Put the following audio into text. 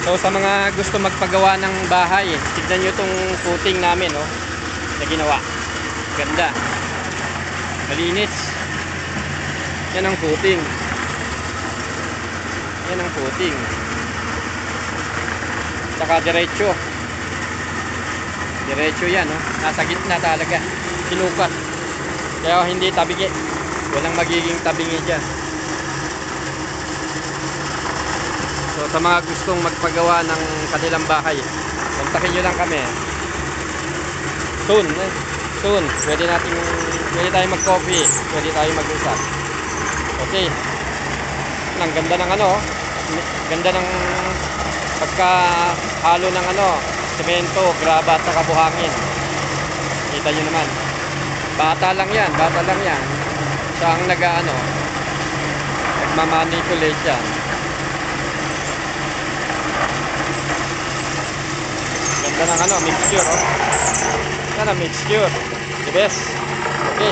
So sa mga gusto magpagawa ng bahay, tignan nyo itong footing namin, oh, na ginawa. Ganda. Malinis. Yan ang footing. Yan ang footing. Saka diretso. Diretso yan, oh. Nasa gitna talaga. Sinukat. Kaya hindi tabingi. Walang magiging tabingi dyan. So sa mga gustong magpagawa ng kanilang bahay, kontakin nyo lang kami. Soon, soon. Pwede tayong mag-coffee. Pwede tayong mag-usap. Okay. Ang ganda ng ano, ganda ng pagkahalo ng ano, semento, graba at saka buhangin. Kita nyo naman. Bata lang yan. Siya ang nagmamanipulate yan. Ganda ng mixture, oh. Ganda ng mixture. The best. Okay.